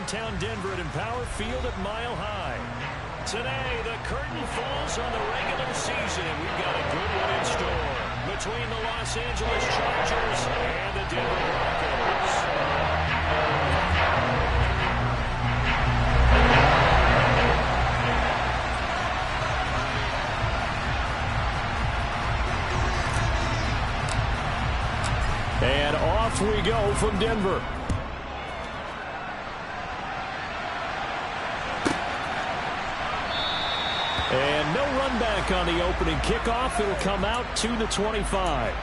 downtown Denver at Empower Field at Mile High. Today, the curtain falls on the regular season, and we've got a good one in store between the Los Angeles Chargers and the Denver Broncos. And off we go from Denver. And no run back on the opening kickoff. It'll come out to the 25.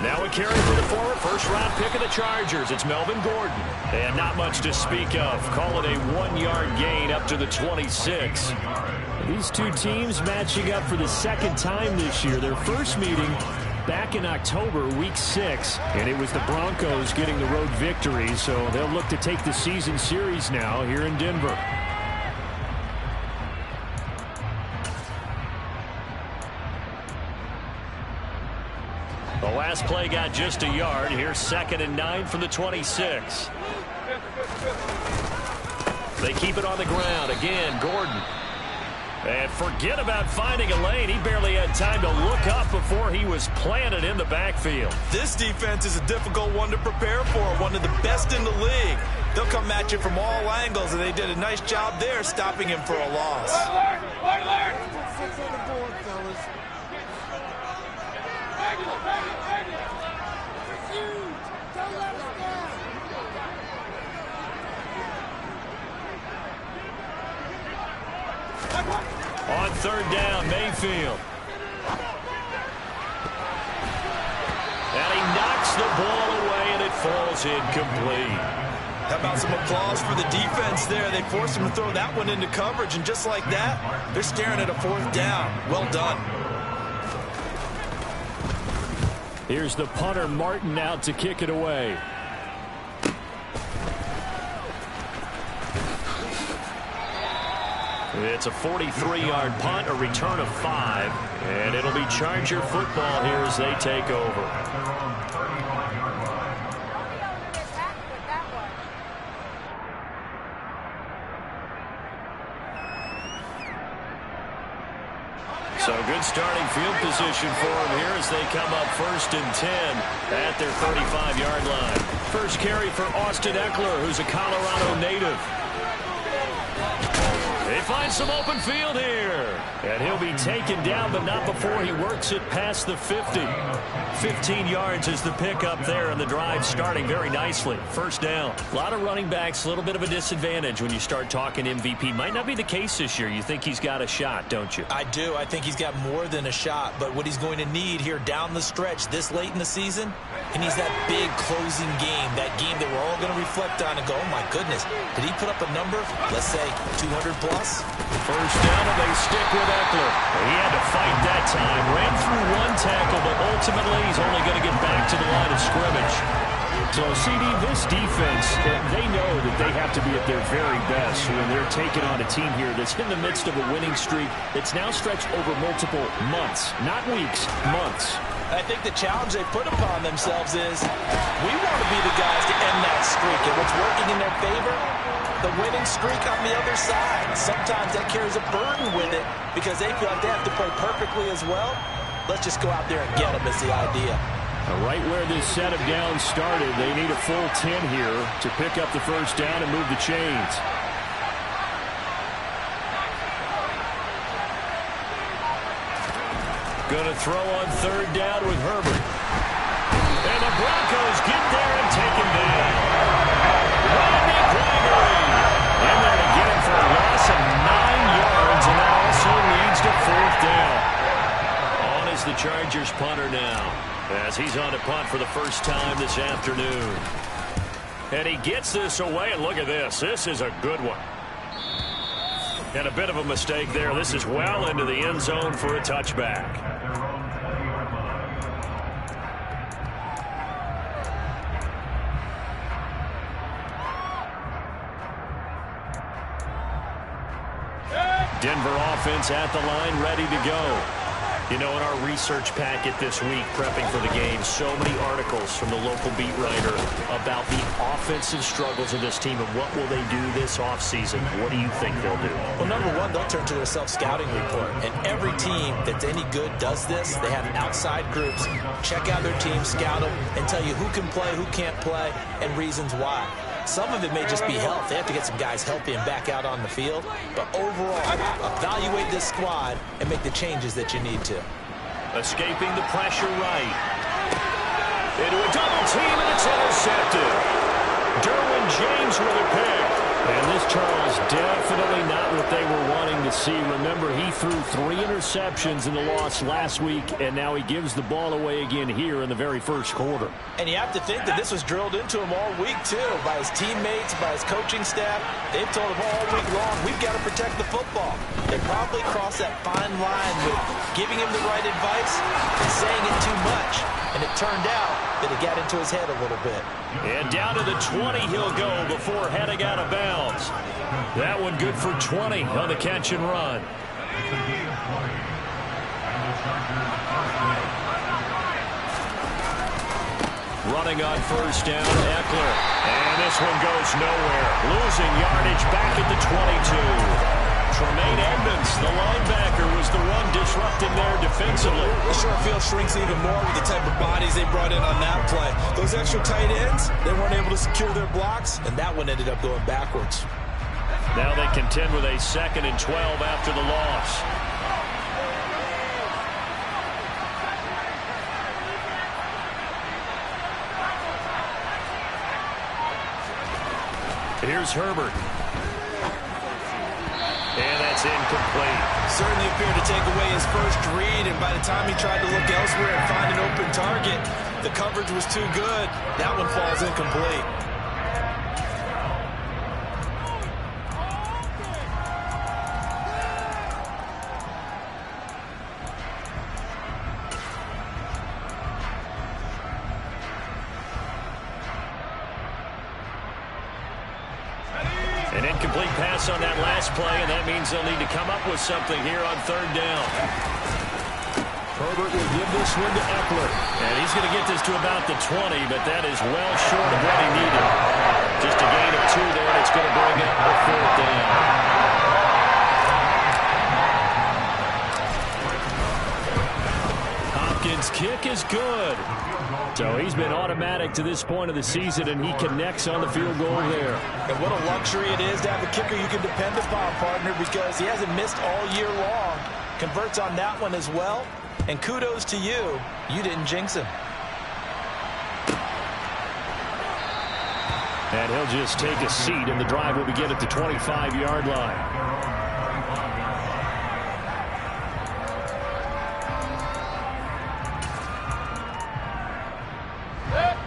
Now a carry for the former first-round pick of the Chargers. It's Melvin Gordon. And not much to speak of. Call it a 1-yard gain up to the 26. These two teams matching up for the second time this year. Their first meeting back in October, week 6. And it was the Broncos getting the road victory. So they'll look to take the season series now here in Denver. The last play got just a yard. Here's 2nd and 9 from the 26. They keep it on the ground. Again, Gordon. And forget about finding a lane. He barely had time to look up before he was planted in the backfield. This defense is a difficult one to prepare for. One of the best in the league. They'll come at you from all angles, and they did a nice job there stopping him for a loss. On 3rd down, Mayfield. And he knocks the ball away, and it falls incomplete. How about some applause for the defense there? They forced him to throw that one into coverage, and just like that, they're staring at a 4th down. Well done. Here's the punter, Martin, out to kick it away. It's a 43-yard punt, a return of 5, and it'll be Charger football here as they take over. So good starting field position for them here as they come up 1st and 10 at their 35-yard line. First carry for Austin Eckler, who's a Colorado native. They find some open field here. And he'll be taken down, but not before he works it past the 50. 15 yards is the pickup there, and the drive starting very nicely. 1st down. A lot of running backs, a little bit of a disadvantage when you start talking MVP. Might not be the case this year. You think he's got a shot, don't you? I do. I think he's got more than a shot, but what he's going to need here down the stretch this late in the season, he needs that big closing game, that game that we're all going to reflect on and go, oh my goodness, did he put up a number, let's say 200 plus? 1st down, and they stick with Eckler. He had to fight that time. Ran through one tackle, but ultimately he's only going to get back to the line of scrimmage. So, CD, this defense, they know that they have to be at their very best when they're taking on a team here that's in the midst of a winning streak that's now stretched over multiple months, not weeks, months. I think the challenge they put upon themselves is we want to be the guys to end that streak, and what's working in their favor, the winning streak on the other side. Sometimes that carries a burden with it because they feel like they have to play perfectly as well. Let's just go out there and get them is the idea. Right where this set of downs started, they need a full 10 here to pick up the 1st down and move the chains. Going to throw on 3rd down with Herbert. And the Broncos get there and take him down. Randy Gregory. And they're to get him for a loss of 9 yards, and that also leads to 4th down. On is the Chargers punter now, as he's on to punt for the first time this afternoon. And he gets this away, and look at this. This is a good one. And a bit of a mistake there. This is well into the end zone for a touchback. Denver offense at the line, ready to go. You know, in our research packet this week, prepping for the game, so many articles from the local beat writer about the offensive struggles of this team and what will they do this offseason. What do you think they'll do? Well, number one, they'll turn to their self-scouting report. And every team that's any good does this. They have outside groups, check out their team, scout them, and tell you who can play, who can't play, and reasons why. Some of it may just be health. They have to get some guys healthy and back out on the field. But overall, evaluate this squad and make the changes that you need to. Escaping the pressure right. Into a double team, and it's intercepted. Derwin James with a pick. And this, Charles, definitely not what they were wanting to see. Remember, he threw 3 interceptions in the loss last week, and now he gives the ball away again here in the very first quarter. And you have to think that this was drilled into him all week, too, by his teammates, by his coaching staff. They've told him all week long, we've got to protect the football. They probably crossed that fine line with giving him the right advice and saying it too much. And it turned out that it got into his head a little bit. And down to the 20 he'll go before heading out of bounds. That one good for 20 on the catch and run. Running on first down, Eckler. And this one goes nowhere. Losing yardage back at the 22. Tremaine Edmonds, the linebacker, was the one disrupting there defensively. The short field shrinks even more with the type of bodies they brought in on that play. Those extra tight ends, they weren't able to secure their blocks, and that one ended up going backwards. Now they contend with a 2nd and 12 after the loss. Here's Herbert. And that's incomplete. Certainly appeared to take away his first read, and by the time he tried to look elsewhere and find an open target, the coverage was too good. That one falls incomplete. An incomplete pass on that last play, and that means they'll need to come up with something here on 3rd down. Herbert will give this one to Eckler. And he's going to get this to about the 20, but that is well short of what he needed. Just a gain of 2 there, and it's going to bring up a 4th down. Hopkins' kick is good. So he's been automatic to this point of the season, and he connects on the field goal there. And what a luxury it is to have a kicker you can depend upon, partner, because he hasn't missed all year long. Converts on that one as well. And kudos to you. You didn't jinx him. And he'll just take a seat, and the drive will begin at the 25-yard line.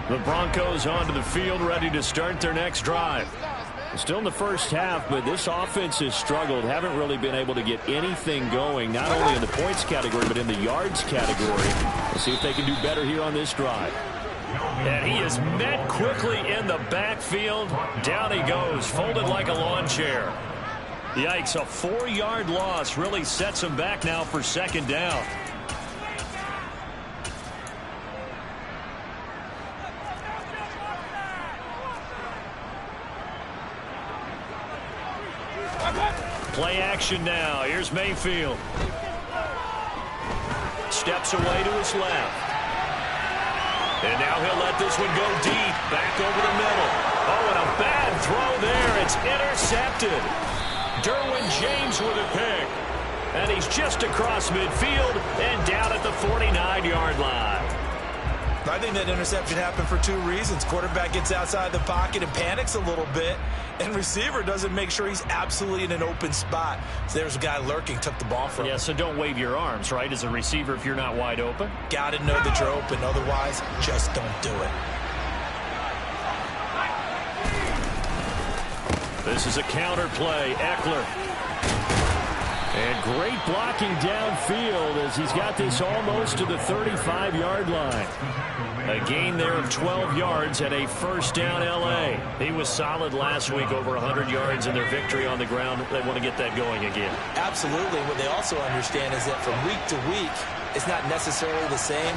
The Broncos onto the field, ready to start their next drive. Still in the first half, but this offense has struggled. Haven't really been able to get anything going, not only in the points category, but in the yards category. We'll see if they can do better here on this drive. And he is met quickly in the backfield. Down he goes, folded like a lawn chair. Yikes, a 4-yard loss really sets him back now for 2nd down. Play action now. Here's Mayfield. Steps away to his left. And now he'll let this one go deep. Back over the middle. Oh, and a bad throw there. It's intercepted. Derwin James with a pick. And he's just across midfield and down at the 49-yard line. I think that interception happened for 2 reasons. Quarterback gets outside the pocket and panics a little bit, and receiver doesn't make sure he's absolutely in an open spot. So there's a guy lurking, took the ball from him. Yeah, so don't wave your arms, right, as a receiver if you're not wide open. Got to know that you're open. Otherwise, just don't do it. This is a counter play. Eckler. And great blocking downfield as he's got this almost to the 35-yard line. A gain there of 12 yards and a first down L.A. He was solid last week, over 100 yards in their victory on the ground. They want to get that going again. Absolutely. What they also understand is that from week to week, it's not necessarily the same,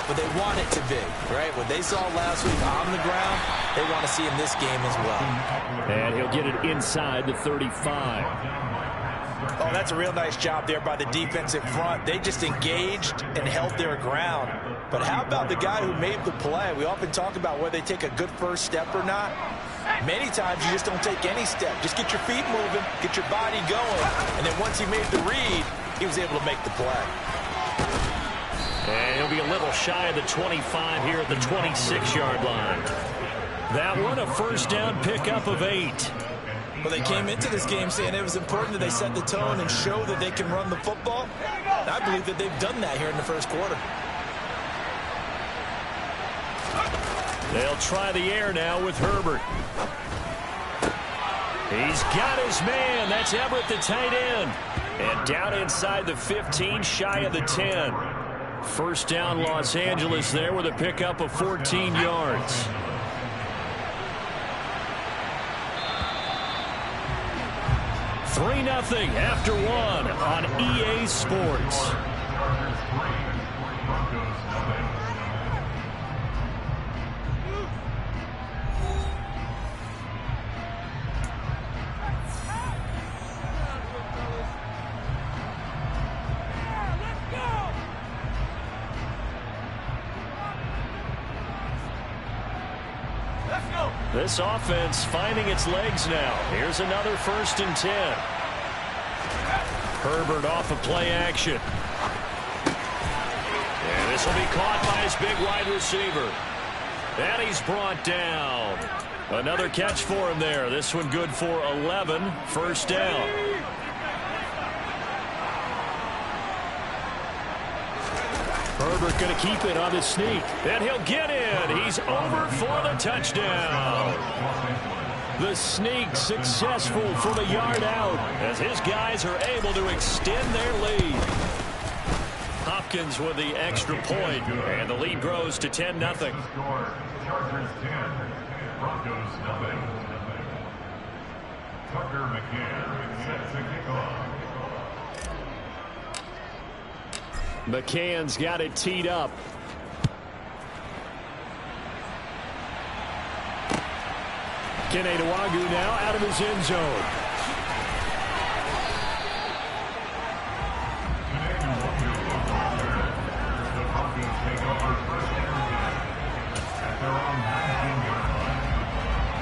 but they want it to be, right? What they saw last week on the ground, they want to see in this game as well. And he'll get it inside the 35. Oh, that's a real nice job there by the defensive front. They just engaged and held their ground. But how about the guy who made the play? We often talk about whether they take a good first step or not. Many times you just don't take any step. Just get your feet moving, get your body going, and then once he made the read, he was able to make the play. And he'll be a little shy of the 25 here at the 26-yard line. That one, a first down pickup of 8. Well, they came into this game saying it was important that they set the tone and show that they can run the football. And I believe that they've done that here in the first quarter. They'll try the air now with Herbert. He's got his man. That's Everett, the tight end. And down inside the 15, shy of the 10. First down, Los Angeles there with a pickup of 14 yards. Three 0 after one on EA Sports. This offense finding its legs now. Here's another 1st and 10. Herbert off of play action. And this will be caught by his big wide receiver. And he's brought down. Another catch for him there. This one good for 11. First down. Herbert going to keep it on the sneak. And he'll get in. He's over for the touchdown. The sneak successful from a yard out as his guys are able to extend their lead. Hopkins with the extra point, and the lead grows to 10-0. Chargers 10, Broncos 0. Tucker McCann sets the kickoff. McCann's got it teed up. Kene Nwangwu now out of his end zone.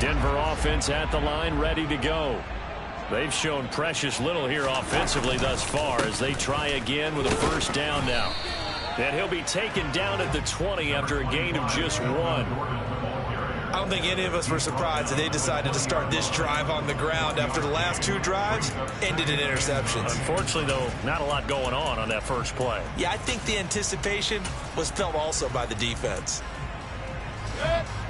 Denver offense at the line, ready to go. They've shown precious little here offensively thus far as they try again with a first down now. And he'll be taken down at the 20 after a gain of just 1. I don't think any of us were surprised that they decided to start this drive on the ground after the last 2 drives ended in interceptions. Unfortunately, though, not a lot going on that first play. Yeah, I think the anticipation was felt also by the defense.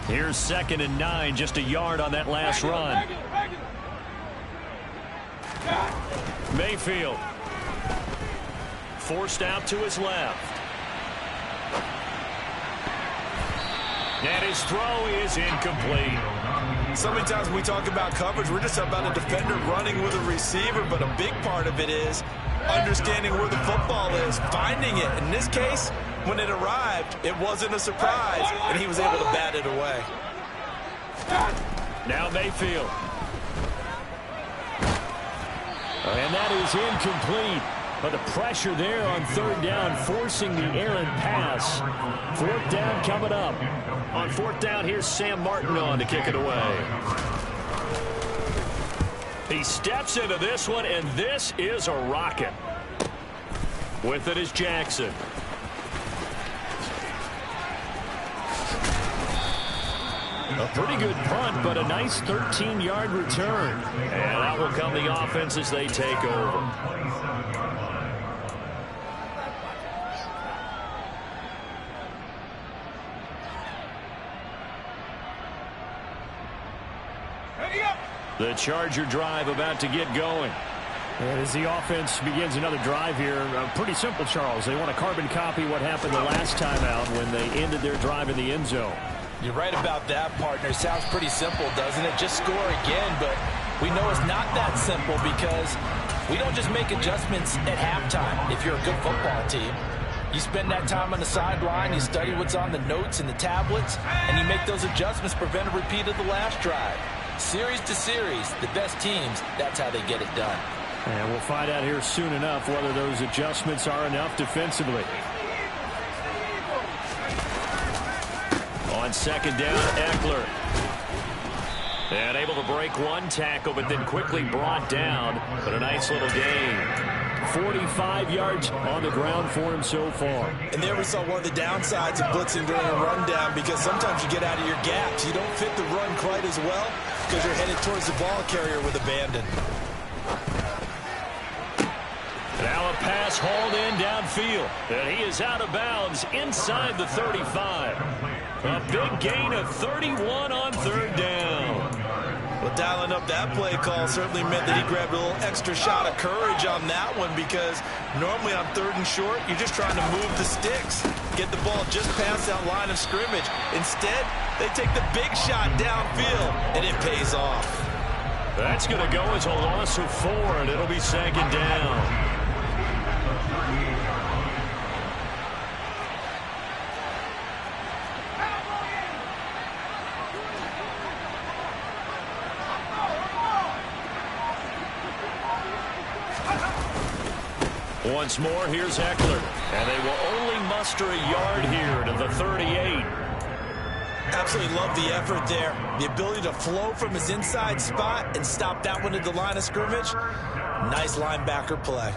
Here's 2nd and 9, just a yard on that last run. Mayfield forced out to his left. And his throw is incomplete. So many times when we talk about coverage, we're just about a defender running with a receiver, but a big part of it is understanding where the football is, finding it. In this case, when it arrived, it wasn't a surprise, and he was able to bat it away. Now Mayfield. And that is incomplete. But the pressure there on 3rd down, forcing the errant pass. 4th down coming up. On 4th down, here's Sam Martin on to kick it away. He steps into this one, and this is a rocket. With it is Jackson. A pretty good punt, but a nice 13-yard return. And out will come the offense as they take over. The Charger drive about to get going. And as the offense begins another drive here, pretty simple, Charles. They want to carbon copy what happened the last time out when they ended their drive in the end zone. You're right about that, partner. Sounds pretty simple, doesn't it? Just score again, but we know it's not that simple because we don't just make adjustments at halftime if you're a good football team. You spend that time on the sideline, you study what's on the notes and the tablets, and you make those adjustments, prevent a repeat of the last drive. Series to series, the best teams, that's how they get it done. And we'll find out here soon enough whether those adjustments are enough defensively. On second down, Eckler. And able to break one tackle, but then quickly brought down. But a nice little gain. 45 yards on the ground for him so far. And there we saw one of the downsides of blitzing during a rundown, because sometimes you get out of your gaps. You don't fit the run quite as well because you're headed towards the ball carrier with abandon. Now a pass hauled in downfield. And he is out of bounds inside the 35. A big gain of 31 on third down. Well, dialing up that play call certainly meant that he grabbed a little extra shot of courage on that one, because normally on third and short, you're just trying to move the sticks, get the ball just past that line of scrimmage. Instead, they take the big shot downfield, and it pays off. That's going to go as a loss of 4, and it'll be second down. Once more, here's Eckler. And they will only muster a yard here to the 38. Absolutely love the effort there. The ability to flow from his inside spot and stop that one at the line of scrimmage. Nice linebacker play.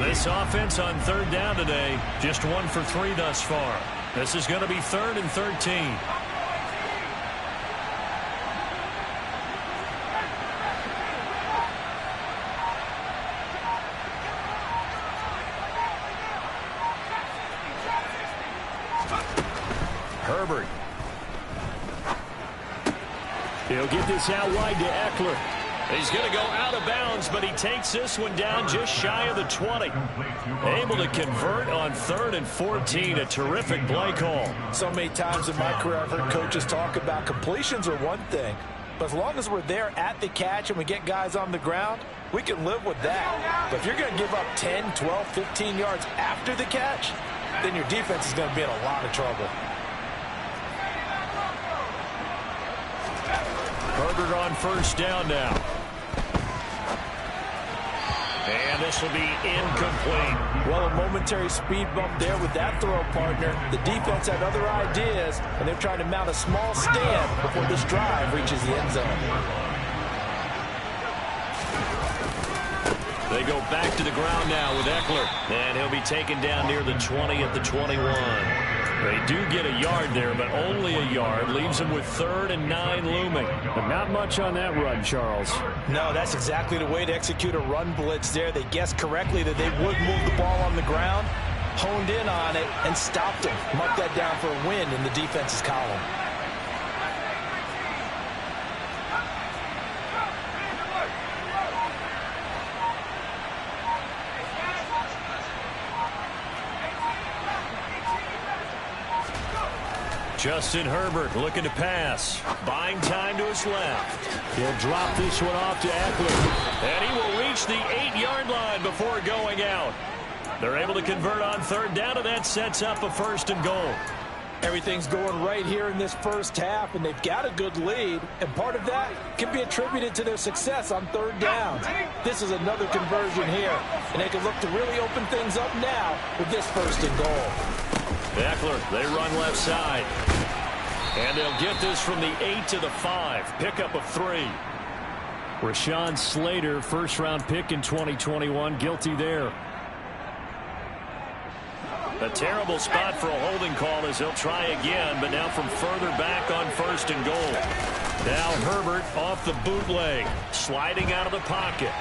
This offense on third down today, just 1 for 3 thus far. This is going to be 3rd and 13. Herbert. He'll get this out wide to Eckler. He's going to go out of bounds, but he takes this one down just shy of the 20. Able to convert on 3rd and 14. A terrific play call. So many times in my career I've heard coaches talk about completions are one thing, but as long as we're there at the catch and we get guys on the ground, we can live with that. But if you're going to give up 10, 12, 15 yards after the catch, then your defense is going to be in a lot of trouble. Herbert on first down now. And this will be incomplete. Well, a momentary speed bump there with that throw, partner. The defense had other ideas, and they're trying to mount a small stand before this drive reaches the end zone. They go back to the ground now with Eckler. And he'll be taken down near the 20 at the 21. They do get a yard there, but only a yard. Leaves them with 3rd and 9 looming. But not much on that run, Charles. No, that's exactly the way to execute a run blitz there. They guessed correctly that they would move the ball on the ground, honed in on it, and stopped him. Mark that down for a win in the defense's column. Justin Herbert looking to pass. Buying time to his left. He'll drop this one off to Eckler. And he will reach the 8-yard line before going out. They're able to convert on third down, and that sets up a 1st and goal. Everything's going right here in this first half, and they've got a good lead, and part of that can be attributed to their success on third downs. This is another conversion here, and they can look to really open things up now with this 1st and goal. Eckler, they run left side. And they'll get this from the 8 to the 5. Pickup of 3. Rashawn Slater, first-round pick in 2021, guilty there. A terrible spot for a holding call as he'll try again, but now from further back on 1st and goal. Now Herbert off the bootleg, sliding out of the pocket.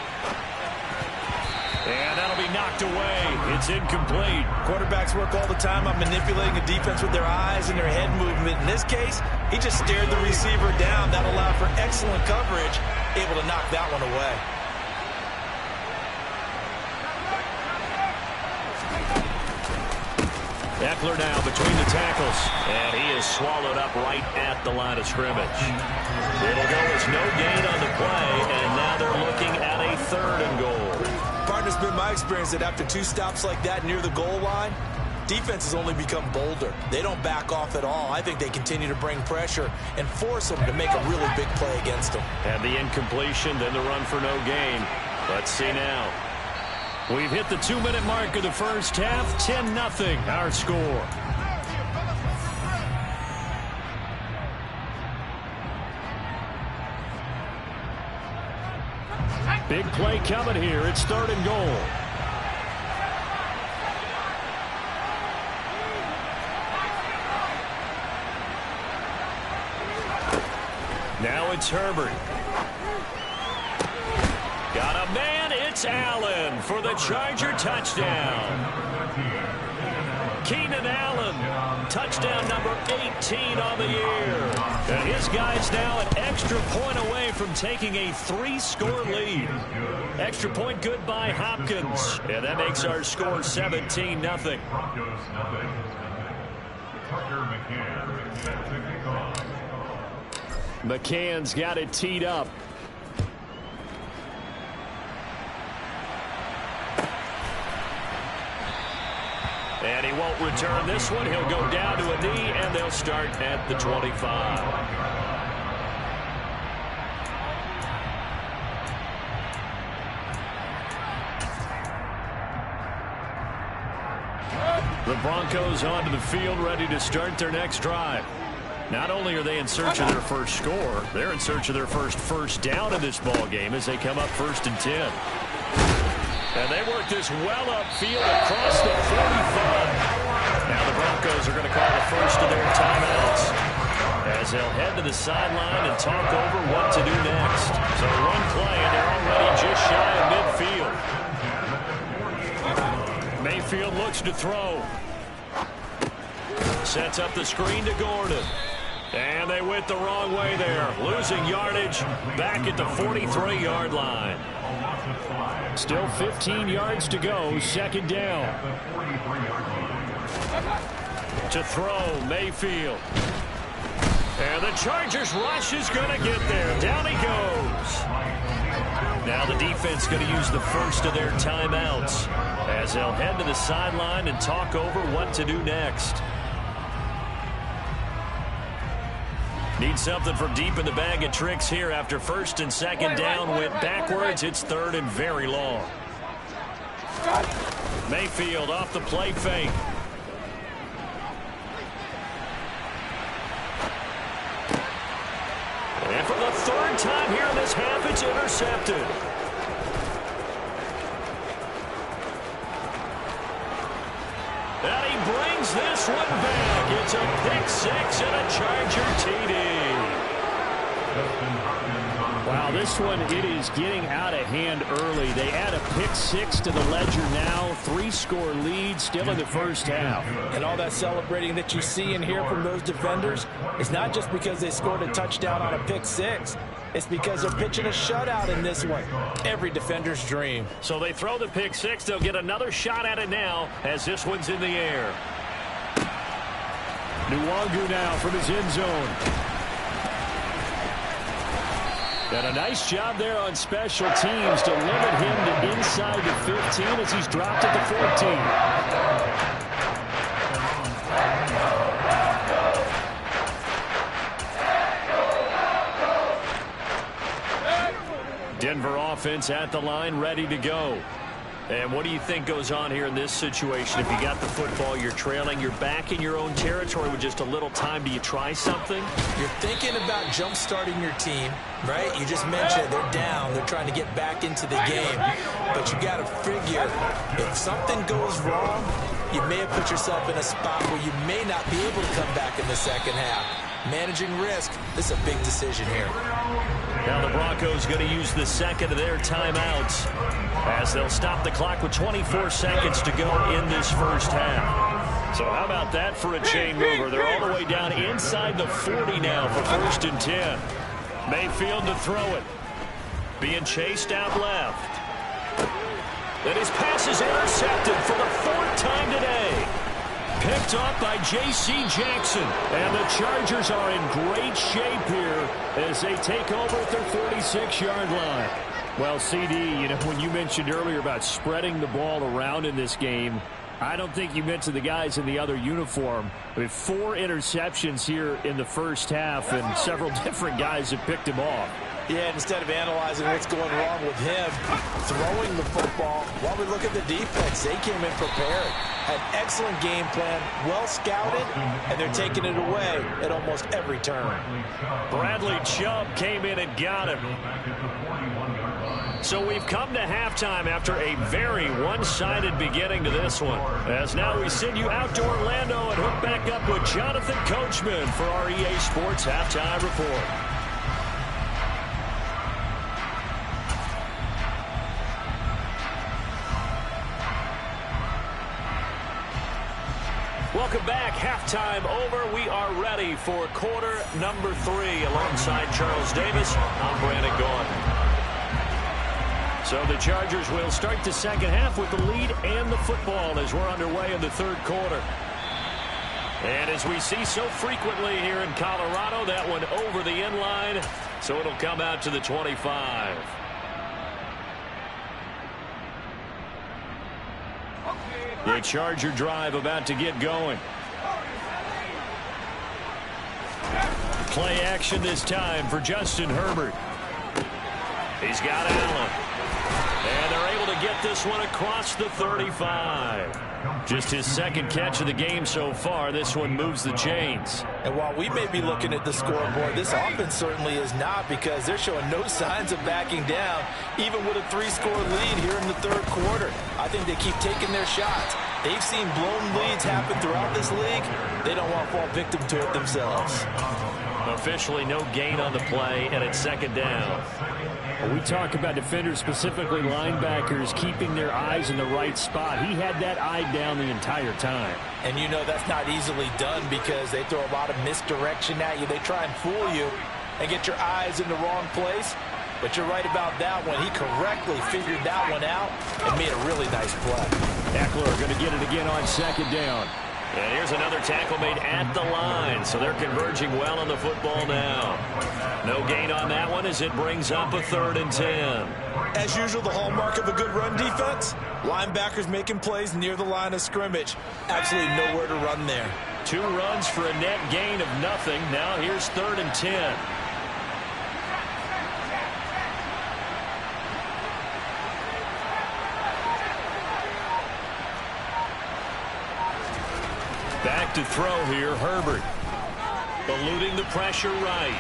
And that'll be knocked away. It's incomplete. Quarterbacks work all the time on manipulating a defense with their eyes and their head movement. In this case, he just stared the receiver down. That allowed for excellent coverage, able to knock that one away. Eckler now between the tackles, and he is swallowed up right at the line of scrimmage. It'll go as no gain on the play, and now they're looking at a 3rd and goal. Partner's been my experience that after 2 stops like that near the goal line, defenses only become bolder. They don't back off at all. I think they continue to bring pressure and force them to make a really big play against them. And the incompletion, then the run for no gain. Let's see now. We've hit the 2-minute mark of the first half. 10-0 our score. Big play coming here. It's 3rd and goal. Now it's Herbert. Got a man. It's Allen for the Charger touchdown. Keenan Allen, touchdown number 18 on the year. And his guy's now an extra point away from taking a 3-score lead. Extra point good by Hopkins. And that makes our score 17-0. McCann's got it teed up. And he won't return this one. He'll go down to a knee, and they'll start at the 25. The Broncos onto the field, ready to start their next drive. Not only are they in search of their first score, they're in search of their first down in this ball game as they come up 1st and 10. And they work this well upfield across the 45. Now the Broncos are going to call the first of their timeouts as they'll head to the sideline and talk over what to do next. So one play, and they're already just shy of midfield. Mayfield looks to throw. Sets up the screen to Gordon. And they went the wrong way there, losing yardage back at the 43-yard line. Still 15 yards to go, 2nd down. To throw, Mayfield. And the Chargers rush is going to get there. Down he goes. Now the defense going to use the first of their timeouts as they'll head to the sideline and talk over what to do next. Need something from deep in the bag of tricks here after 1st and 2nd down went backwards. It's 3rd and very long. Mayfield off the play fake. And for the 3rd time here in this half, it's intercepted. And he brings this one back. It's a pick 6 and a Charger TD. Wow, this one, it is getting out of hand early. They add a pick 6 to the ledger now. 3-score lead still in the first half. And all that celebrating that you see and hear from those defenders is not just because they scored a touchdown on a pick 6. It's because they're pitching a shutout in this one. Every defender's dream. So they throw the pick 6. They'll get another shot at it now as this one's in the air. Nwangu now from his end zone. And a nice job there on special teams to limit him to inside the 15 as he's dropped at the 14. Denver offense at the line, ready to go. And what do you think goes on here in this situation? If you got the football, you're trailing, you're back in your own territory with just a little time. Do you try something? You're thinking about jump-starting your team, right? You just mentioned they're down. They're trying to get back into the game. But you got to figure if something goes wrong, you may have put yourself in a spot where you may not be able to come back in the second half. Managing risk. This is a big decision here. Now the Broncos going to use the second of their timeouts as they'll stop the clock with 24 seconds to go in this first half. So how about that for a chain mover? They're all the way down inside the 40 now for 1st and 10. Mayfield to throw it. Being chased out left. And his pass is intercepted for the 4th time today. Picked up by J.C. Jackson. And the Chargers are in great shape here as they take over at their 46-yard line. Well, CD, you know, when you mentioned earlier about spreading the ball around in this game, I don't think you mentioned the guys in the other uniform. I mean, 4 interceptions here in the first half, and several different guys have picked him off. Yeah, and instead of analyzing what's going wrong with him throwing the football, while we look at the defense, they came in prepared. Had excellent game plan, well scouted, and they're taking it away at almost every turn. Bradley Chubb came in and got him. So we've come to halftime after a very one-sided beginning to this one. As now we send you out to Orlando and hook back up with Jonathan Coachman for our EA Sports Halftime Report. Welcome back. Halftime over. We are ready for quarter number 3. Alongside Charles Davis, I'm Brandon Gaudin. So the Chargers will start the second half with the lead and the football as we're underway in the third quarter. And as we see so frequently here in Colorado, that one over the end line, so it'll come out to the 25. The Charger drive about to get going. Play action this time for Justin Herbert. He's got Allen. And they're able to get this one across the 35. Just his second catch of the game so far. This one moves the chains. And while we may be looking at the scoreboard, this offense certainly is not, because they're showing no signs of backing down, even with a 3-score lead here in the third quarter. I think they keep taking their shots. They've seen blown leads happen throughout this league. They don't want to fall victim to it themselves. Officially no gain on the play, and it's second down. We talk about defenders, specifically linebackers, keeping their eyes in the right spot. He had that eye down the entire time. And you know that's not easily done because they throw a lot of misdirection at you. They try and fool you and get your eyes in the wrong place. But you're right about that one. He correctly figured that one out and made a really nice play. Eckler going to get it again on second down. And here's another tackle made at the line, so they're converging well on the football now. No gain on that one as it brings up a 3rd and 10. As usual, the hallmark of a good run defense, linebackers making plays near the line of scrimmage. Absolutely nowhere to run there. 2 runs for a net gain of nothing. Now here's 3rd and 10. Back to throw here, Herbert. Eluding the pressure right.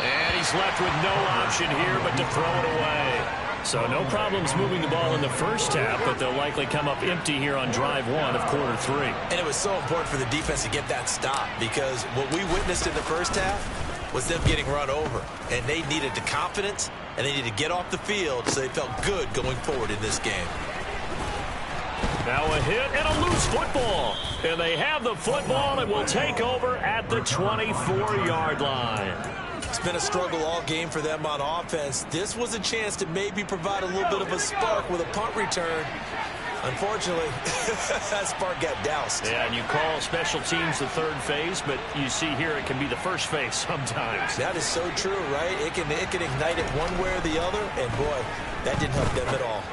And he's left with no option here but to throw it away. So no problems moving the ball in the first half, but they'll likely come up empty here on drive 1 of quarter 3. And it was so important for the defense to get that stop, because what we witnessed in the first half was them getting run over. And they needed the confidence, and they needed to get off the field so they felt good going forward in this game. Now a hit and a loose football. And they have the football and will take over at the 24-yard line. It's been a struggle all game for them on offense. This was a chance to maybe provide a little bit of a spark with a punt return. Unfortunately, that spark got doused. Yeah, and you call special teams the third phase, but you see here it can be the first phase sometimes. That is so true, right? It can ignite it one way or the other, and boy, that didn't help them at all.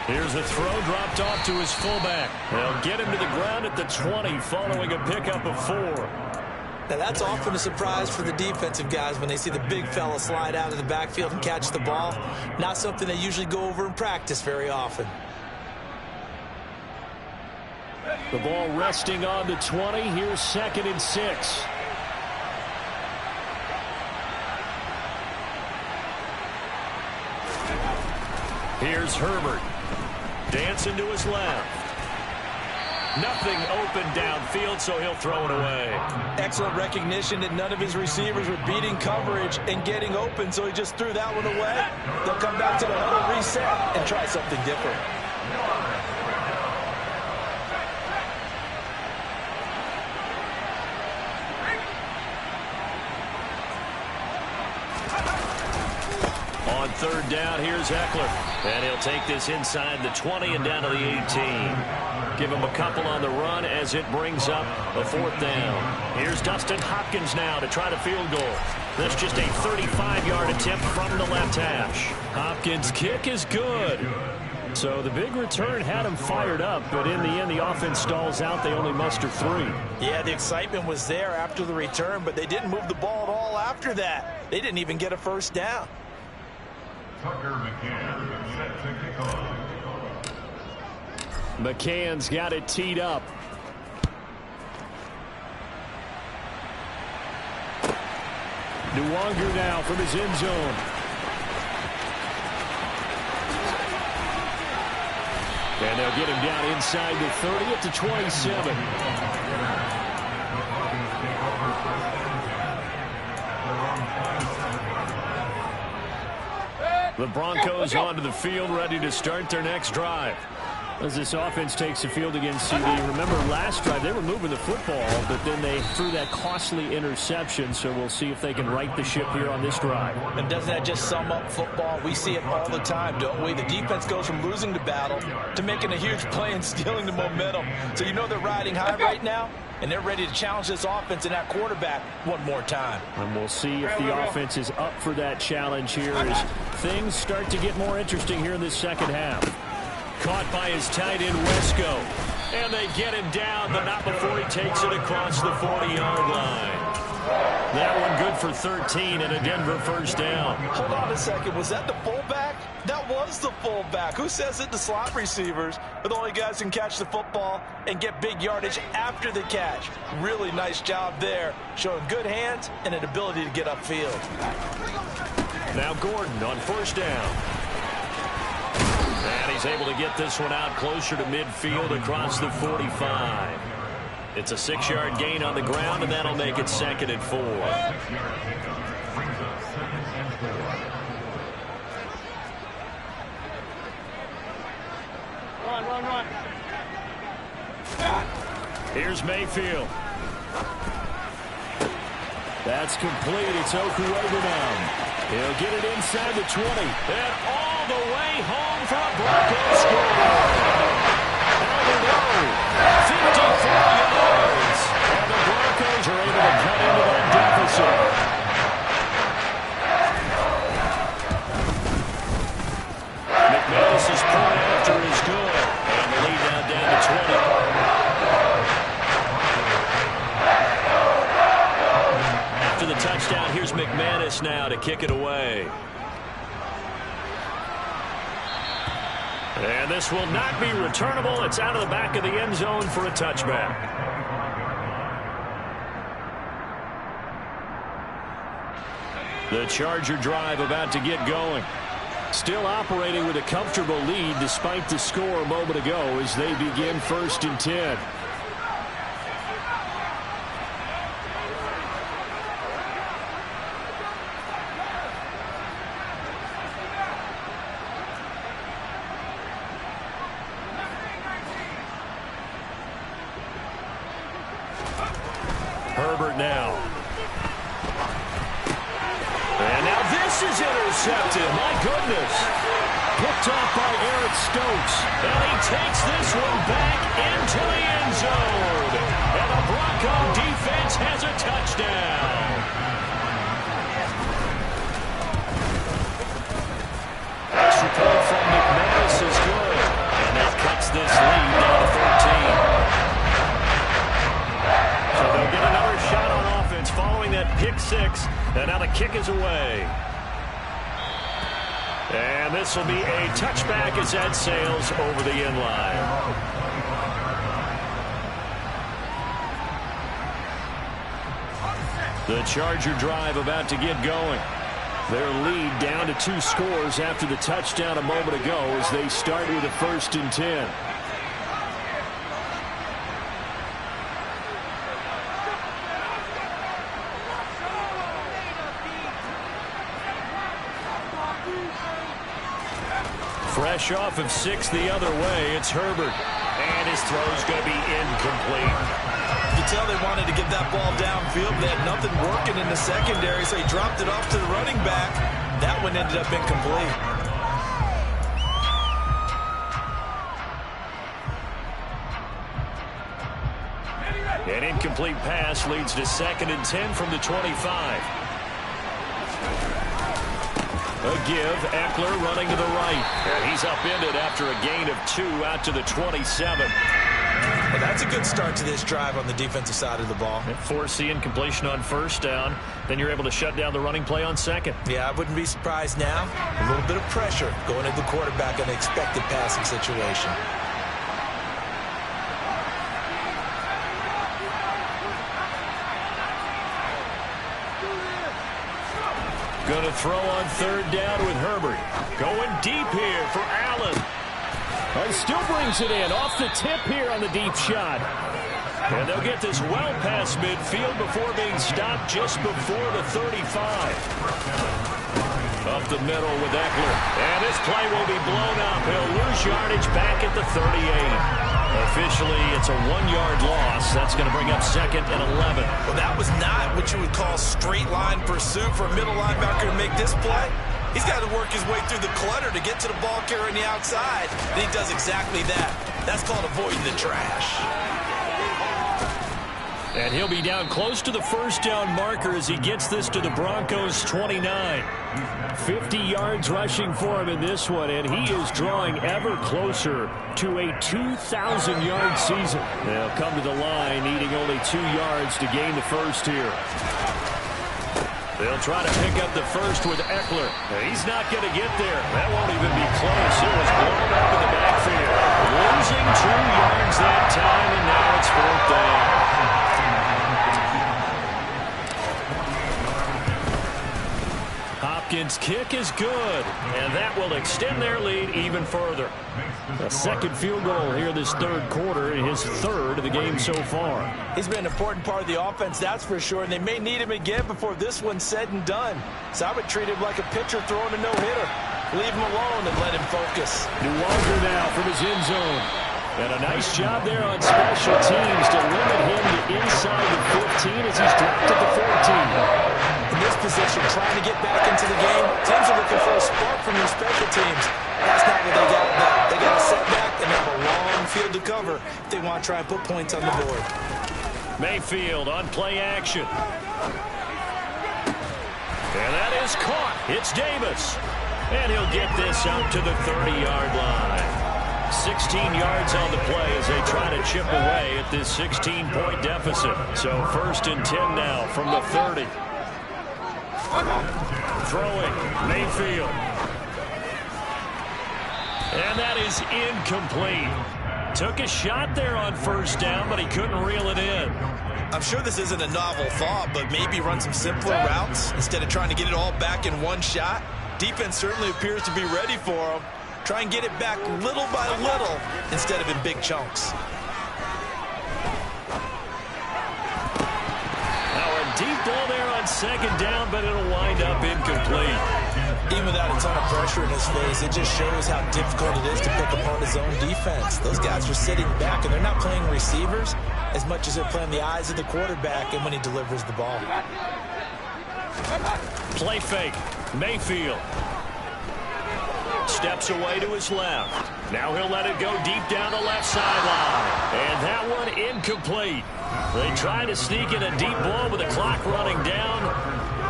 Here's a throw dropped off to his fullback. They'll get him to the ground at the 20 following a pickup of 4. Now that's often a surprise for the defensive guys when they see the big fella slide out of the backfield and catch the ball. Not something they usually go over in practice very often. The ball resting on the 20. Here's 2nd and 6. Here's Herbert. Dancing to his left. Nothing open downfield, so he'll throw it away. Excellent recognition that none of his receivers were beating coverage and getting open, so he just threw that one away. They'll come back to the huddle, reset, and try something different. On third down, here's Ekeler. And he'll take this inside the 20 and down to the 18. Give him a couple on the run as it brings up a fourth down. Here's Dustin Hopkins now to try the field goal. That's just a 35-yard attempt from the left hash. Hopkins' kick is good. So the big return had him fired up, but in the end, the offense stalls out. They only muster 3. Yeah, the excitement was there after the return, but they didn't move the ball at all after that. They didn't even get a first down. Tucker McCann set to kick off. McCann's got it teed up. Nwangu now from his end zone. And they'll get him down inside the 30 at the 27. The Broncos onto the field, ready to start their next drive. As this offense takes the field against CD. Remember, last drive, they were moving the football, but then they threw that costly interception, so we'll see if they can right the ship here on this drive. And doesn't that just sum up football? We see it all the time, don't we? The defense goes from losing the battle to making a huge play and stealing the momentum. So you know they're riding high right now, and they're ready to challenge this offense and that quarterback one more time. And we'll see if the offense is up for that challenge here as things start to get more interesting here in this second half. Caught by his tight end, Wesco. And they get him down, but not before he takes it across the 40-yard line. That one good for 13 and a Denver first down. Hold on a second. Was that the fullback? That was the fullback. Who says it? The slot receivers are the only guys who can catch the football and get big yardage after the catch. Really nice job there, showing good hands and an ability to get upfield. Now Gordon on first down. And he's able to get this one out closer to midfield across the 45. It's a 6-yard gain on the ground, and that'll make it 2nd and 4. Run. Here's Mayfield. That's complete. It's Okuwegu now. He'll get it inside the 20. And all the way home for a Broncos score. Alvin Lowe, 54 yards. And the Broncos are able to cut into that deficit. McManus's point after is good. And the lead now down to 20. After the touchdown, here's McManus now to kick it away. And this will not be returnable. It's out of the back of the end zone for a touchback. The Charger drive about to get going. Still operating with a comfortable lead despite the score a moment ago as they begin 1st and 10. Herbert now. And now this is intercepted. My goodness. Picked off by Eric Stokes. And he takes this one back into the end zone. And the Bronco defense has a touchdown. Extra point from McManus is good. And that cuts this lead down to 13. So they'll get another shot on offense following that pick six. And now the kick is away. And this will be a touchback as that sails over the end line. The Charger drive about to get going. Their lead down to 2 scores after the touchdown a moment ago as they start with a 1st and 10. Fresh off of 6 the other way, it's Herbert. And his throw's going to be incomplete. You tell they wanted to get that ball downfield. They had nothing working in the secondary, so he dropped it off to the running back. That one ended up incomplete. An incomplete pass leads to 2nd and 10 from the 25. A give, Eckler running to the right. And he's upended after a gain of 2 out to the 27. Well, that's a good start to this drive on the defensive side of the ball. Force the incompletion on 1st down. Then you're able to shut down the running play on 2nd. Yeah, I wouldn't be surprised now. A little bit of pressure going into the quarterback in an expected passing situation. Going to throw on 3rd down with Herbert. Going deep here for Allen. He still brings it in off the tip here on the deep shot. And they'll get this well past midfield before being stopped just before the 35. Up the middle with Eckler. And this play will be blown up. He'll lose yardage back at the 38. Officially, it's a 1-yard loss. That's going to bring up 2nd and 11. Well, that was not what you would call straight line pursuit for a middle linebacker to make this play. He's got to work his way through the clutter to get to the ball carrier on the outside. And he does exactly that. That's called avoiding the trash. And he'll be down close to the 1st down marker as he gets this to the Broncos 29. 50 yards rushing for him in this one, and he is drawing ever closer to a 2,000-yard season. They'll come to the line needing only 2 yards to gain the 1st here. They'll try to pick up the 1st with Eckler. He's not going to get there. That won't even be close. It was blown up in the backfield. Losing 2 yards that time, and now it's 4th down. Hopkins' kick is good, and that will extend their lead even further. A 2nd field goal here this 3rd quarter, and his 3rd of the game so far. He's been an important part of the offense, that's for sure, and they may need him again before this one's said and done. So I would treat him like a pitcher throwing a no-hitter. Leave him alone and let him focus. Walker now from his end zone. And a nice job there on special teams to limit him to inside the 15 as he's dropped at the 14. In this position, trying to get back into the game, teams are looking for a spark from their special teams. That's not what they got. They got a setback and have a long field to cover if they want to try and put points on the board. Mayfield on play action. And that is caught. It's Davis. And he'll get this out to the 30-yard line. 16 yards on the play as they try to chip away at this 16-point deficit. So 1st and 10 now from the 30. Throwing, Mayfield. And that is incomplete. Took a shot there on 1st down, but he couldn't reel it in. I'm sure this isn't a novel thought, but maybe run some simpler routes instead of trying to get it all back in one shot. Defense certainly appears to be ready for him. Try and get it back little by little instead of in big chunks. Now a deep ball there on 2nd down, but it'll wind up incomplete. Even without a ton of pressure in his face, it just shows how difficult it is to pick apart his own defense. Those guys are sitting back, and they're not playing receivers as much as they're playing the eyes of the quarterback and when he delivers the ball. Play fake. Mayfield. Steps away to his left. Now he'll let it go deep down the left sideline. And that one incomplete. They try to sneak in a deep ball with the clock running down,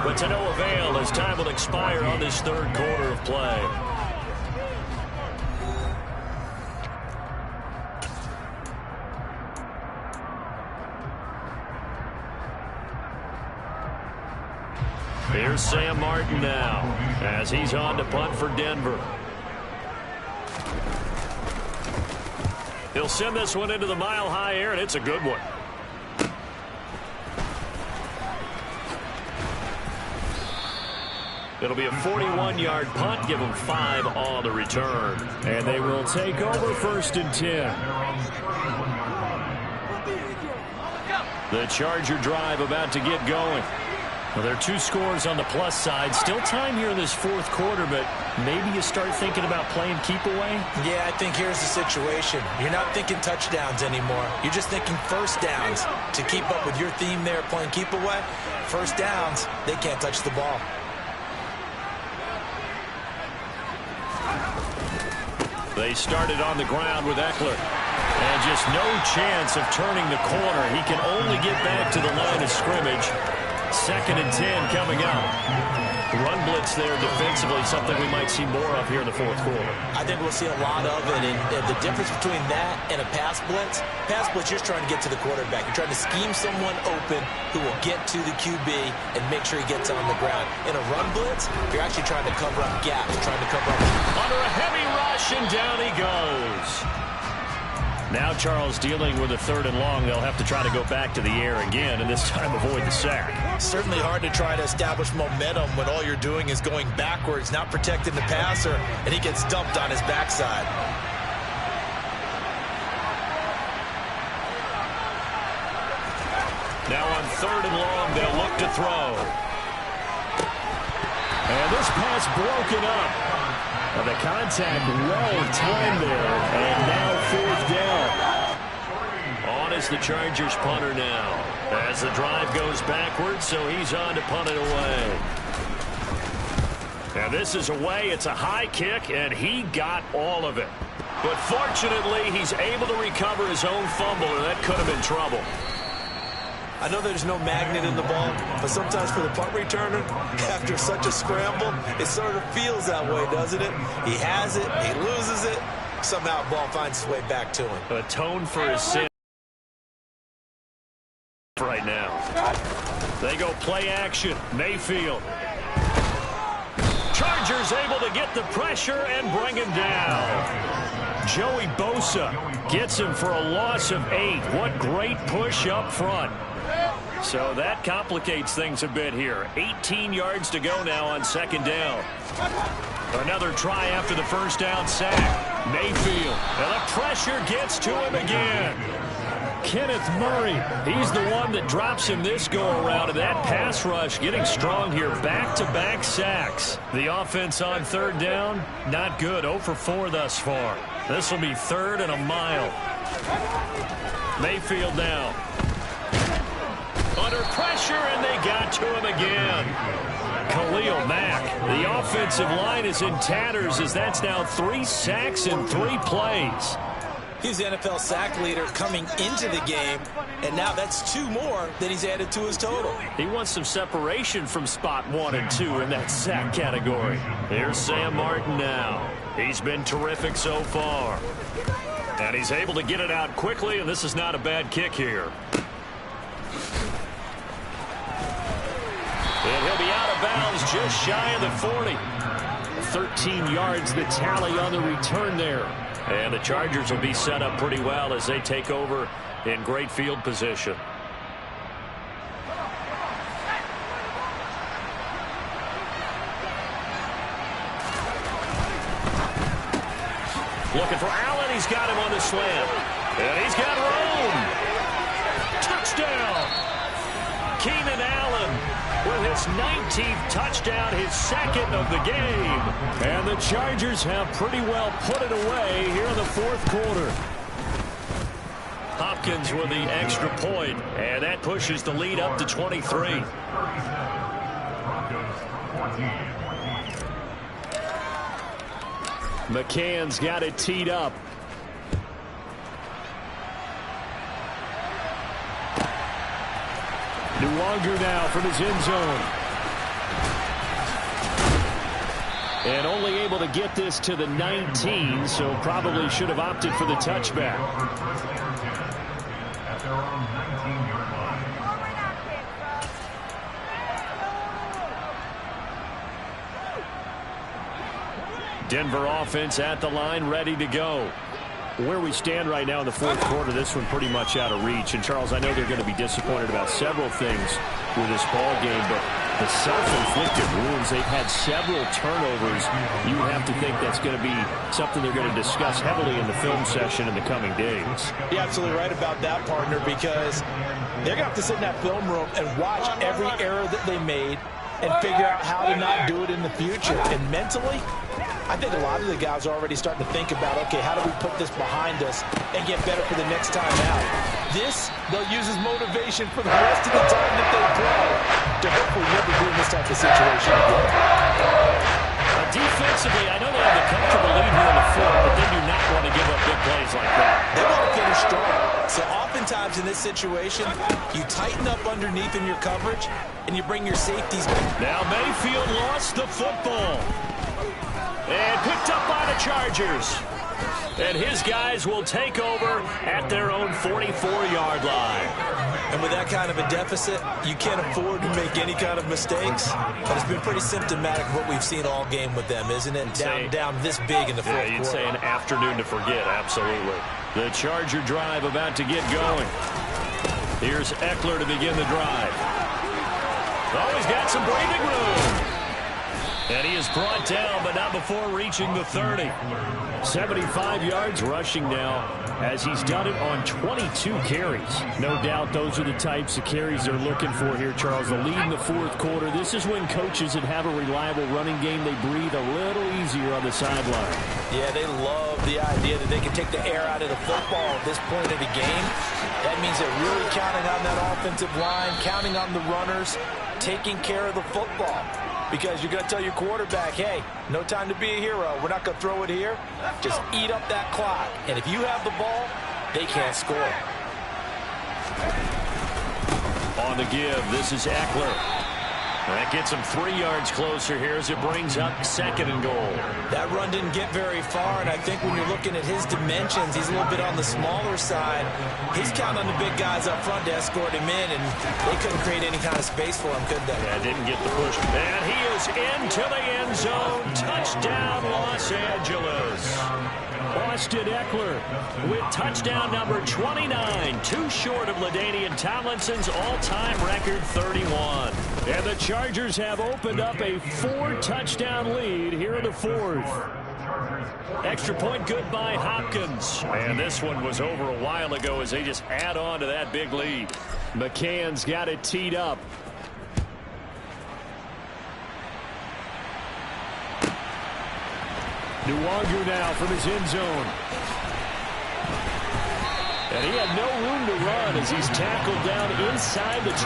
but to no avail as time will expire on this 3rd quarter of play. Here's Sam Martin now as he's on to punt for Denver. He'll send this one into the mile-high air, and it's a good one. It'll be a 41-yard punt, give them 5 on the return. And they will take over 1st and 10. The Charger drive about to get going. Well, there are 2 scores on the plus side. Still time here in this fourth quarter, but maybe you start thinking about playing keep away? Yeah, I think here's the situation. You're not thinking touchdowns anymore. You're just thinking first downs. To keep up with your theme there playing keep away, first downs, they can't touch the ball. They started on the ground with Eckler. And just no chance of turning the corner. He can only get back to the line of scrimmage. 2nd and 10 coming up. Run blitz there defensively, something we might see more of here in the fourth quarter. I think we'll see a lot of it. And the difference between that and a pass blitz, you're just trying to get to the quarterback. You're trying to scheme someone open who will get to the QB and make sure he gets on the ground. In a run blitz, you're actually trying to cover up gaps, trying to cover up. Under a heavy rush, and down he goes. Now Charles dealing with a 3rd and long. They'll have to try to go back to the air again, and this time avoid the sack. Certainly hard to try to establish momentum when all you're doing is going backwards, not protecting the passer, and he gets dumped on his backside. Now on 3rd and long, they'll look to throw. And this pass broken up. Well, the contact well timed there, and now 4th down. On is the Chargers punter now. As the drive goes backwards, so he's on to punt it away. And this is away. It's a high kick, and he got all of it. But fortunately, he's able to recover his own fumble, and that could have been trouble. I know there's no magnet in the ball, but sometimes for the punt returner, after such a scramble, it sort of feels that way, doesn't it? He has it, he loses it, somehow the ball finds its way back to him. Atone for his sin right now. They go play action. Mayfield. Chargers able to get the pressure and bring him down. Joey Bosa gets him for a loss of 8. What great push up front. So that complicates things a bit here. 18 yards to go now on 2nd down. Another try after the first down sack. Mayfield. And the pressure gets to him again. Kenneth Murray. He's the one that drops him this go-around. And that pass rush getting strong here. Back-to-back sacks. The offense on 3rd down, not good. 0 for 4 thus far. This will be 3rd and a mile. Mayfield now. Under pressure, and they got to him again. Khalil Mack. The offensive line is in tatters as that's now 3 sacks in 3 plays. He's the NFL sack leader coming into the game, and now that's 2 more that he's added to his total. He wants some separation from spot 1 and 2 in that sack category. Here's Sam Martin now. He's been terrific so far. And he's able to get it out quickly, and this is not a bad kick here. And he'll be out of bounds just shy of the 40. 13 yards the tally on the return there. And the Chargers will be set up pretty well as they take over in great field position. Looking for Allen. He's got him on the slant. And he's got room. Touchdown. Keenan Allen with his 19th touchdown, his 2nd of the game. And the Chargers have pretty well put it away here in the 4th quarter. Hopkins with the extra point, and that pushes the lead up to 23. McCann's got it teed up. Nwonger now from his end zone. And only able to get this to the 19, so probably should have opted for the touchback. At their own 19-yard line. Denver offense at the line, ready to go. Where we stand right now in the 4th quarter, this one pretty much out of reach. And, Charles, I know they're going to be disappointed about several things with this ball game, but the self-inflicted wounds, they've had several turnovers. You have to think that's going to be something they're going to discuss heavily in the film session in the coming days. You're absolutely right about that, partner, because They're going to have to sit in that film room and watch every error that they made and figure out how to not do it in the future. And mentally, I think a lot of the guys are already starting to think about, okay, how do we put this behind us and get better for the next time out? This, they'll use as motivation for the rest of the time that they play to hopefully never be in this type of situation again. Defensively, I know they have a comfortable lead here in the fourth, but they do not want to give up big plays like that. They want to finish strong. So oftentimes in this situation, you tighten up underneath in your coverage, and you bring your safeties back. Now Mayfield lost the football. And picked up by the Chargers. And his guys will take over at their own 44-yard line. And with that kind of a deficit, you can't afford to make any kind of mistakes. But it's been pretty symptomatic of what we've seen all game with them, isn't it? Down this big in the fourth quarter. You'd say an afternoon to forget, absolutely. The Charger drive about to get going. Here's Eckler to begin the drive. Oh, he's got some breathing room. And he is brought down, but not before reaching the 30. 75 yards rushing now, as he's done it on 22 carries. No doubt those are the types of carries they're looking for here, Charles. The lead in the fourth quarter. This is when coaches that have a reliable running game, they breathe a little easier on the sideline. Yeah, they love the idea that they can take the air out of the football at this point of the game. That means they're really counting on that offensive line, counting on the runners, taking care of the football. Because you're going to tell your quarterback, hey, no time to be a hero. We're not going to throw it here. Just eat up that clock. And if you have the ball, they can't score. On the give, this is Eckler. That gets him 3 yards closer here as it brings up 2nd and goal. That run didn't get very far, and I think when you're looking at his dimensions, he's a little bit on the smaller side. He's counting on the big guys up front to escort him in, and they couldn't create any kind of space for him, could they? Yeah, didn't get the push. And he is into the end zone. Touchdown, Los Angeles. Austin Eckler with touchdown number 29, too short of LaDainian Tomlinson's all-time record 31. And the Chargers have opened up a 4-touchdown lead here in the fourth. Extra point good by Hopkins. And this one was over a while ago as they just add on to that big lead. McCann's got it teed up. Nwangu now from his end zone. And he had no room to run as he's tackled down inside the 20.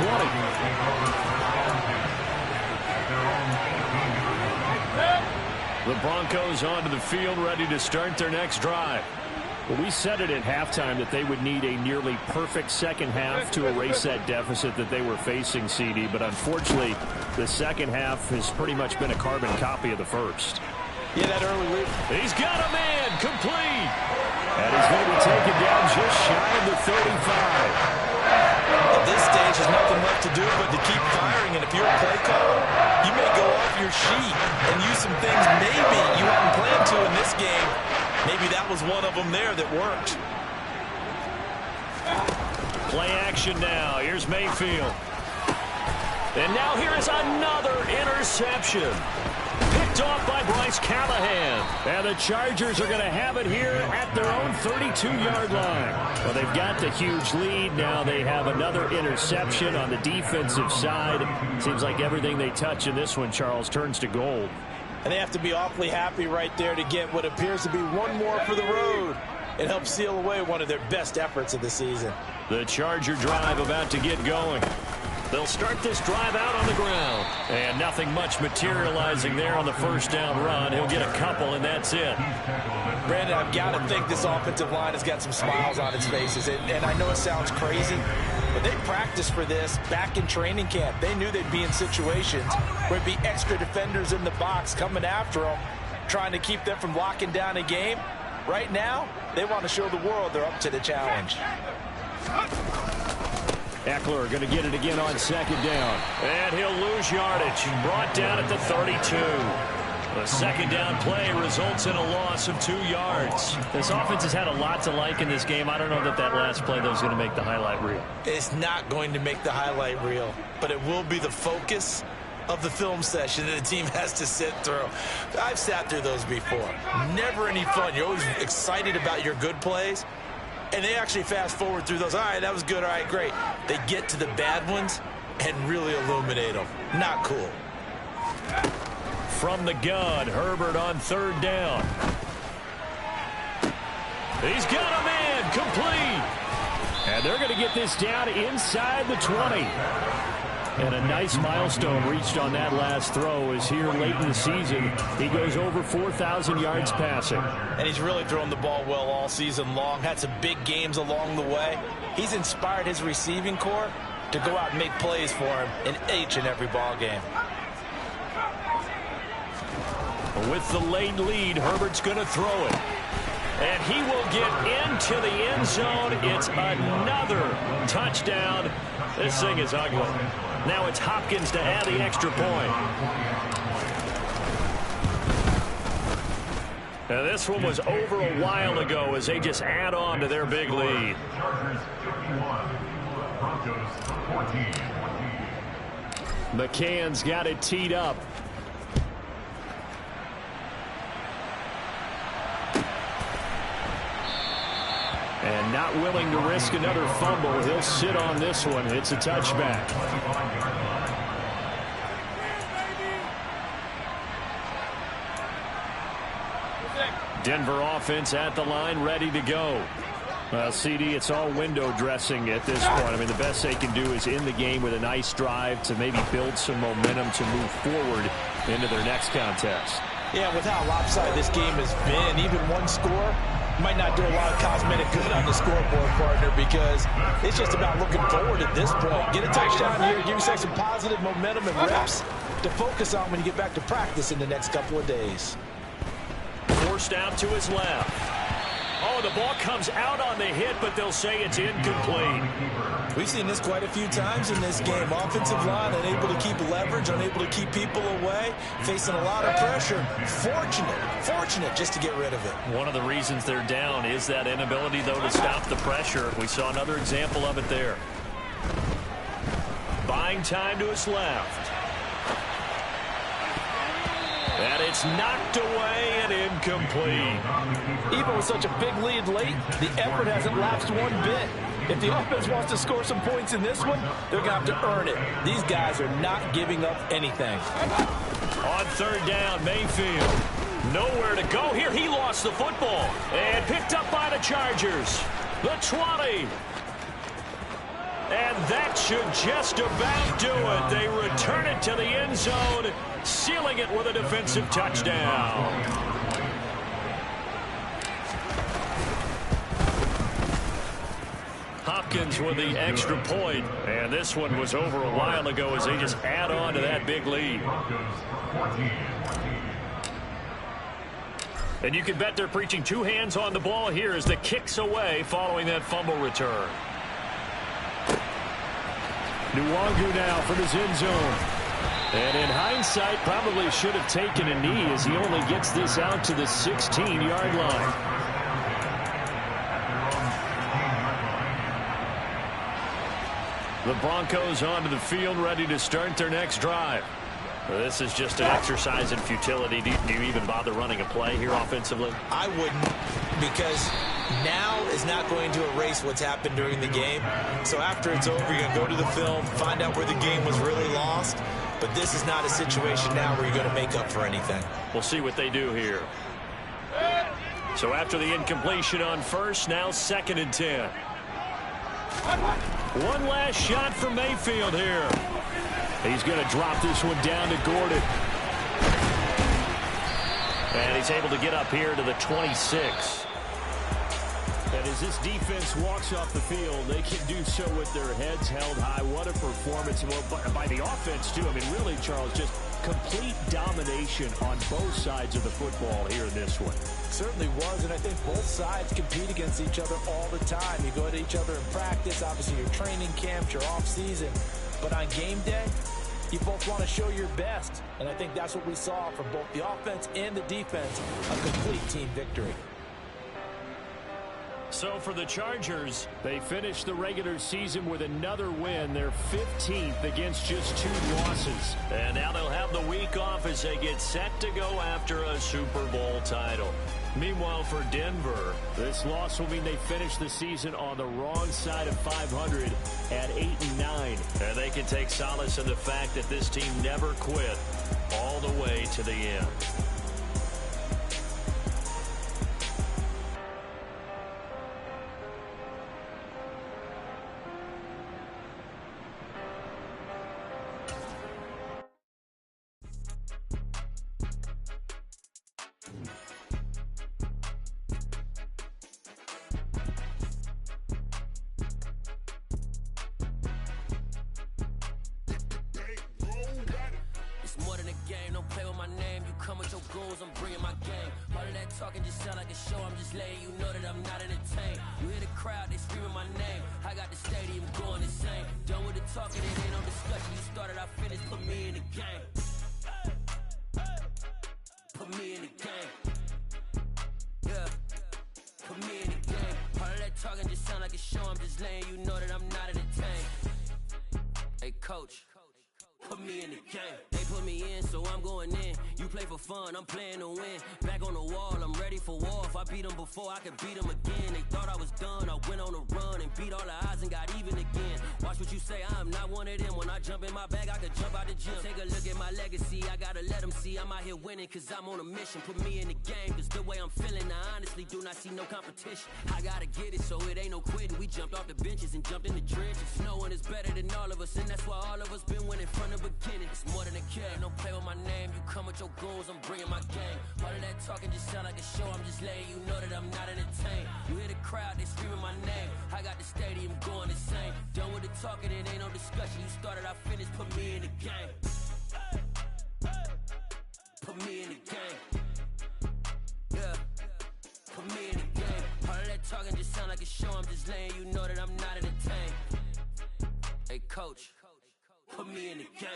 The Broncos onto the field, ready to start their next drive. Well, we said it at halftime that they would need a nearly perfect second half to erase that deficit that they were facing, CD. But unfortunately, the second half has pretty much been a carbon copy of the first. Yeah, that early lead. He's got a man, complete. And he's going to be taken down just shy of the 35. At this stage, there's nothing left to do but to keep firing. And if you're a play caller, you may go off your sheet and use some things maybe you hadn't planned to in this game. Maybe that was one of them there that worked. Play action now. Here's Mayfield. And now here is another interception. Picked off by Bryce Callahan. And the Chargers are going to have it here at their own 32-yard line. Well, they've got the huge lead. Now they have another interception on the defensive side. Seems like everything they touch in this one, Charles, turns to gold. And they have to be awfully happy right there to get what appears to be one more for the road. It helps seal away one of their best efforts of the season. The Charger drive about to get going. They'll start this drive out on the ground. And nothing much materializing there on the first down run. He'll get a couple, and that's it. Brandon, I've got to think this offensive line has got some smiles on its faces. And I know it sounds crazy, but they practiced for this back in training camp. They knew they'd be in situations where it'd be extra defenders in the box coming after them, trying to keep them from locking down a game. Right now, they want to show the world they're up to the challenge. Eckler going to get it again on second down. And he'll lose yardage. Brought down at the 32. The second down play results in a loss of 2 yards. This offense has had a lot to like in this game. I don't know that that last play, though, is going to make the highlight reel. It's not going to make the highlight reel, but it will be the focus of the film session that the team has to sit through. I've sat through those before. Never any fun. You're always excited about your good plays, And they actually fast forward through those. All right, that was good. All right, great. They get to the bad ones and really illuminate them. Not cool. From the gun, Herbert on third down. He's got him in, complete. And they're going to get this down inside the 20. And a nice milestone reached on that last throw as here late in the season, he goes over 4,000 yards passing. And he's really thrown the ball well all season long. Had some big games along the way. He's inspired his receiving corps to go out and make plays for him in each and every ball game. With the late lead, Herbert's going to throw it. And he will get into the end zone. It's another touchdown. This thing is ugly. Now it's Hopkins to add the extra point. Now this one was over a while ago as they just add on to their big lead. Chargers 51, Broncos 14. McCann's got it teed up. And not willing to risk another fumble. He'll sit on this one. It's a touchback. Denver offense at the line, ready to go. Well, CD, it's all window dressing at this point. I mean, the best they can do is end the game with a nice drive to maybe build some momentum to move forward into their next contest. Yeah, with how lopsided this game has been, even one score might not do a lot of cosmetic good on the scoreboard, partner, because it's just about looking forward at this point. Get a touchdown here, give yourself some positive momentum and reps to focus on when you get back to practice in the next couple of days. Forced out to his left. Oh, the ball comes out on the hit, but they'll say it's incomplete. We've seen this quite a few times in this game. Offensive line unable to keep leverage, unable to keep people away, facing a lot of pressure. Fortunate just to get rid of it. One of the reasons they're down is that inability, though, to stop the pressure. We saw another example of it there. Buying time to his left. And it's knocked away and incomplete. Even with such a big lead late, the effort hasn't lapsed one bit. If the offense wants to score some points in this one, they're going to have to earn it. These guys are not giving up anything. On third down, Mayfield. Nowhere to go here. He lost the football. And picked up by the Chargers. The 20. And that should just about do it. They return it to the end zone, sealing it with a defensive touchdown. Hopkins with the extra point. And this one was over a while ago as they just add on to that big lead. And you can bet they're preaching two hands on the ball here as the kick's away following that fumble return. Nwangu now from his end zone. And in hindsight, probably should have taken a knee as he only gets this out to the 16-yard line. The Broncos onto the field, ready to start their next drive. Well, this is just an exercise in futility. Do you even bother running a play here offensively? I wouldn't, because now is not going to erase what's happened during the game. So after it's over, you're going to go to the film, find out where the game was really lost. But this is not a situation now where you're going to make up for anything. We'll see what they do here. So after the incompletion on first, now 2nd and 10. One last shot for Mayfield here. He's going to drop this one down to Gordon. And he's able to get up here to the 26. And as this defense walks off the field, they can do so with their heads held high. What a performance by the offense, too. I mean, really, Charles, just complete domination on both sides of the football here in this one. Certainly was, and I think both sides compete against each other all the time. You go at each other in practice, obviously your training camps, your off-season. But on game day, you both want to show your best. And I think that's what we saw from both the offense and the defense, a complete team victory. So for the Chargers, they finished the regular season with another win. They're 15th against just 2 losses. And now they'll have the week off as they get set to go after a Super Bowl title. Meanwhile, for Denver, this loss will mean they finish the season on the wrong side of 500 at 8-9. And they can take solace in the fact that this team never quit all the way to the end. Coach, put me in the game. They put me in, so I'm going in. You play for fun, I'm playing to win. Back on the wall, I'm ready for war. If I beat them before, I could beat them again. They thought I was done, I went on a run and beat all the odds and got even again. Watch what you say, I'm not one of them. When I jump in my bag, I could jump out the gym. Take a look at my legacy, I gotta let them see I'm out here winning, cause I'm on a mission. Put me in the game, cause the way I'm feeling, I honestly do not see no competition. I gotta get it, so it ain't no quitting. We jumped off the benches and jumped in the trenches. No one is better than all of us, and that's why all of us been winning from the beginning. It's more than a game, don't play with my name. You come with your goons, I'm bringing my game. All of that talking just sound like a show, I'm just letting you know that I'm not entertained. You hear the crowd, they screaming my name. I got the stadium going insane. Done with the talking, it ain't no discussion. You started, I finished, put me in the game. Put me in the game. Yeah, put me in the game. All of that talking just sound like a show, I'm just letting you know that I'm not entertained. Hey coach, put me in the game.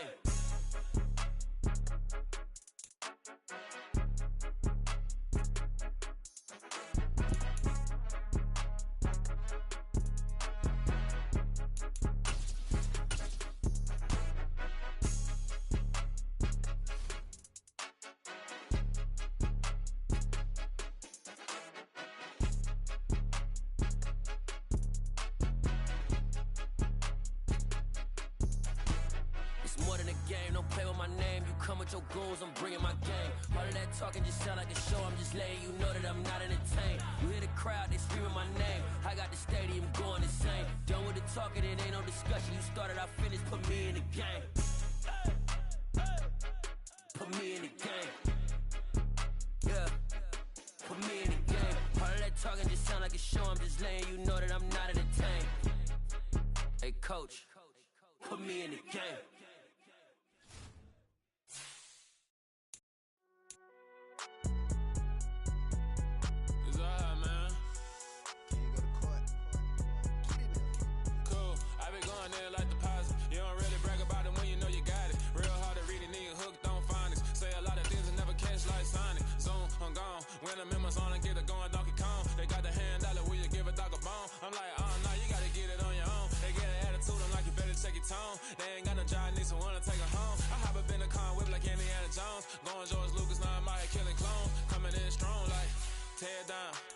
More than a game, don't play with my name. You come with your goons, I'm bringing my game. All of that talking just sound like a show, I'm just letting you know that I'm not entertained. You hear the crowd, they screaming my name. I got the stadium going insane. Done with the talking, it ain't no discussion. You started, I finished, put me in the game. Put me in the game. Yeah, put me in the game. All of that talking just sound like a show, I'm just letting you know that I'm not entertained. Hey coach, put me in the game. When the members on and get it going Donkey Kong, they got the hand dollar, will you give a dog a bone? I'm like, oh no, you gotta get it on your own. They get an attitude, I'm like, you better check your tone. They ain't got no job, need someone to take her home. I hop up in the car, whip like Indiana Jones. Going George Lucas, now I'm out here killing clones. Coming in strong like, tear down.